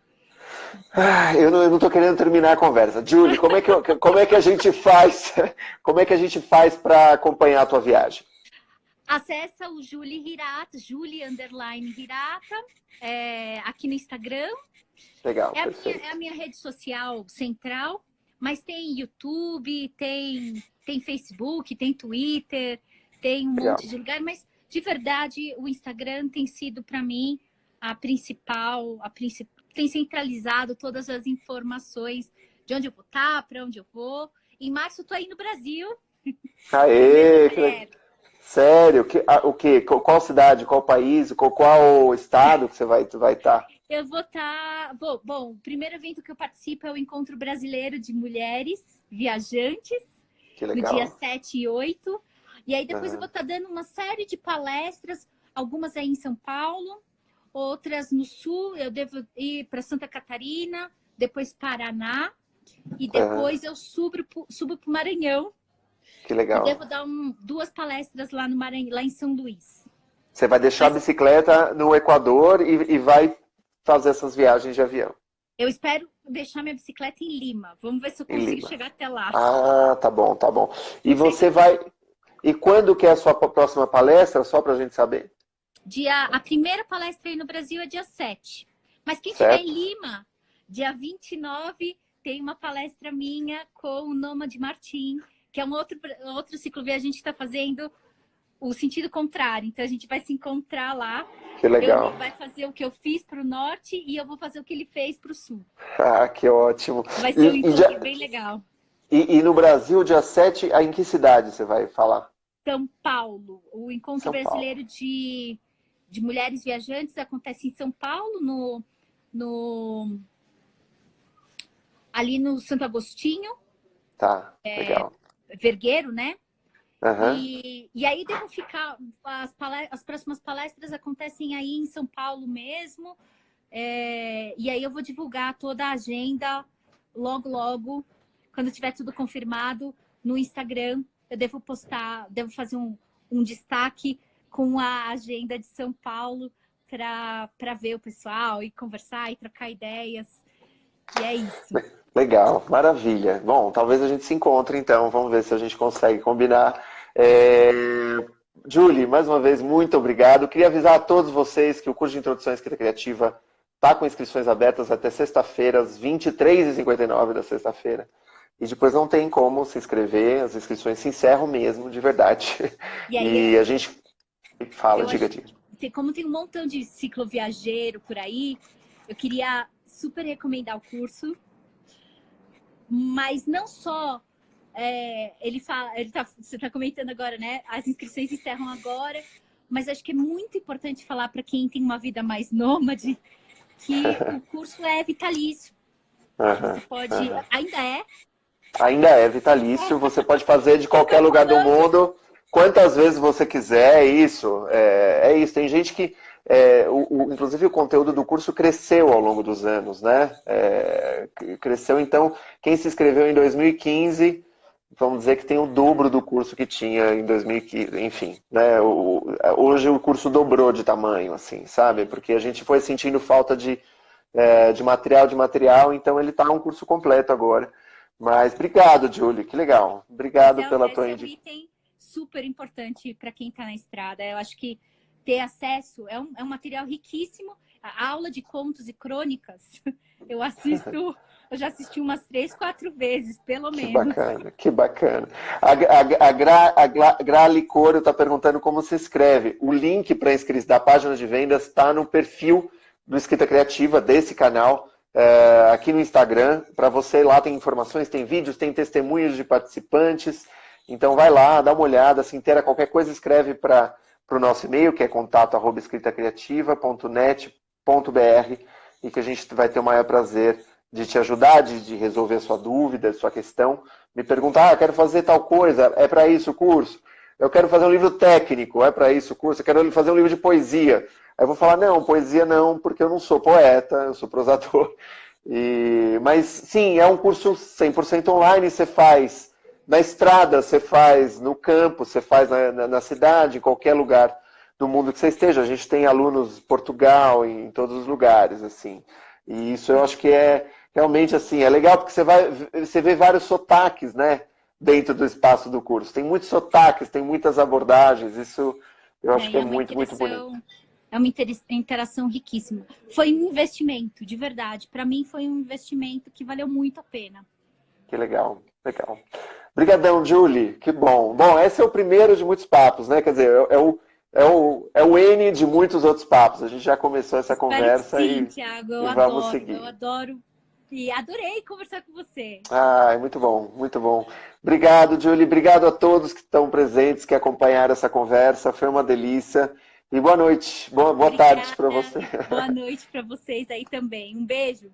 Eu não tô querendo terminar a conversa. Julie, como é que a gente faz? Como é que a gente faz para acompanhar a tua viagem? Acessa o Julie Hirata, Julie_Hirata, aqui no Instagram. Legal, É perfeito. a minha rede social central, mas tem YouTube, tem Facebook, tem Twitter, tem um Legal. monte de lugar, mas de verdade o Instagram tem sido para mim a principal, tem centralizado todas as informações de onde eu vou estar, para onde eu vou. Em março eu tô aí no Brasil. Aê, sério? O quê? Qual cidade, qual país, qual estado que você vai estar? Eu vou estar... Bom, o primeiro evento que eu participo é o Encontro Brasileiro de Mulheres Viajantes, Que no legal. dia 7 e 8. E aí depois eu vou estar dando uma série de palestras, algumas aí em São Paulo, outras no Sul. Eu devo ir para Santa Catarina, depois Paraná, e depois eu subo para o Maranhão. Que Eu legal. devo dar 2 palestras lá no Maranhão, lá em São Luís. Você vai deixar a bicicleta no Equador e vai fazer essas viagens de avião. Eu espero deixar minha bicicleta em Lima. Vamos ver se eu Em consigo Lima. chegar até lá. Ah, tá bom, tá bom. E Não sei você se- vai... E quando que é a sua próxima palestra, só pra gente saber? A primeira palestra aí no Brasil é dia 7. Mas quem estiver Certo? em Lima, dia 29, tem uma palestra minha com o Nômade Martim, que é um outro cicloviajante que está fazendo o sentido contrário. Então a gente vai se encontrar lá. Que legal. Ele vai fazer o que eu fiz para o norte e eu vou fazer o que ele fez para o sul. Ah, que ótimo. Vai ser um encontro bem legal. E no Brasil, dia 7, em que cidade você vai falar? São Paulo. O Encontro São Paulo. Brasileiro de Mulheres Viajantes acontece em São Paulo, ali no Santo Agostinho, Tá, legal. Vergueiro, né? Aham. E aí devo ficar... As próximas palestras acontecem aí em São Paulo mesmo. E aí eu vou divulgar toda a agenda logo, quando tiver tudo confirmado, no Instagram. Eu devo fazer um destaque com a agenda de São Paulo para ver o pessoal e conversar e trocar ideias. E é isso. Legal, maravilha. Bom, talvez a gente se encontre então, vamos ver se a gente consegue combinar. Julie, mais uma vez, muito obrigado. Queria avisar a todos vocês que o curso de Introdução à Escrita Criativa está com inscrições abertas até sexta-feira, às 23h59 da sexta-feira. E depois não tem como se inscrever, as inscrições se encerram mesmo, de verdade. E aí, E a gente fala, diga. Como tem um montão de cicloviajeiro por aí, eu queria super recomendar o curso. Mas não só... você está comentando agora, né? As inscrições encerram agora. Mas acho que é muito importante falar para quem tem uma vida mais nômade que o curso é vitalício. Você pode... Ainda é vitalício, você pode fazer de qualquer lugar do mundo, quantas vezes você quiser, é isso. Tem gente que inclusive o conteúdo do curso cresceu ao longo dos anos, né? Cresceu, então, quem se inscreveu em 2015, vamos dizer que tem o dobro do curso que tinha em 2015, enfim, né? Hoje o curso dobrou de tamanho, assim, sabe? Porque a gente foi sentindo falta de material, então ele está um curso completo agora. Mas obrigado, Julie, que legal. Obrigado pela tua indicação. Esse é um item super importante para quem está na estrada. Eu acho que ter acesso é um material riquíssimo. A aula de contos e crônicas, eu já assisti umas 3, 4 vezes, pelo menos. Que bacana, que bacana. A Gra Licoro está perguntando como se escreve. O link para inscrição da página de vendas está no perfil do Escrita Criativa, desse canal, aqui no Instagram. Para você, lá tem informações, tem vídeos, tem testemunhos de participantes. Então vai lá, dá uma olhada, se inteira, qualquer coisa escreve para o nosso e-mail, que é contato@escritacriativa.net.br, e que a gente vai ter o maior prazer de te ajudar, de resolver a sua dúvida, a sua questão. Me perguntar, quero fazer tal coisa, é para isso o curso? Eu quero fazer um livro técnico, é para isso o curso? Eu quero fazer um livro de poesia. Aí eu vou falar, não, poesia não, porque eu não sou poeta, eu sou prosador. Mas sim, é um curso 100% online, você faz na estrada, você faz no campo, você faz na cidade, em qualquer lugar do mundo que você esteja. A gente tem alunos em Portugal, em todos os lugares, assim. E isso eu acho que é realmente assim, é legal porque você vê vários sotaques, né, dentro do espaço do curso. Tem muitos sotaques, tem muitas abordagens, isso eu acho que é muito, muito bonito. É uma interação riquíssima. Foi um investimento, de verdade. Para mim foi um investimento que valeu muito a pena. Que legal, legal. Obrigadão, Julie, que bom. Bom, esse é o primeiro de muitos papos, né? Quer dizer, é o N de muitos outros papos. A gente já começou essa conversa Thiago, vamos seguir. Eu adoro e adorei conversar com você. Ah, muito bom, muito bom. Obrigado, Julie. Obrigado a todos que estão presentes, que acompanharam essa conversa. Foi uma delícia. E boa noite, boa tarde para você. Boa noite para vocês aí também. Um beijo.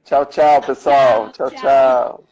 Tchau, tchau, pessoal. Tchau, tchau.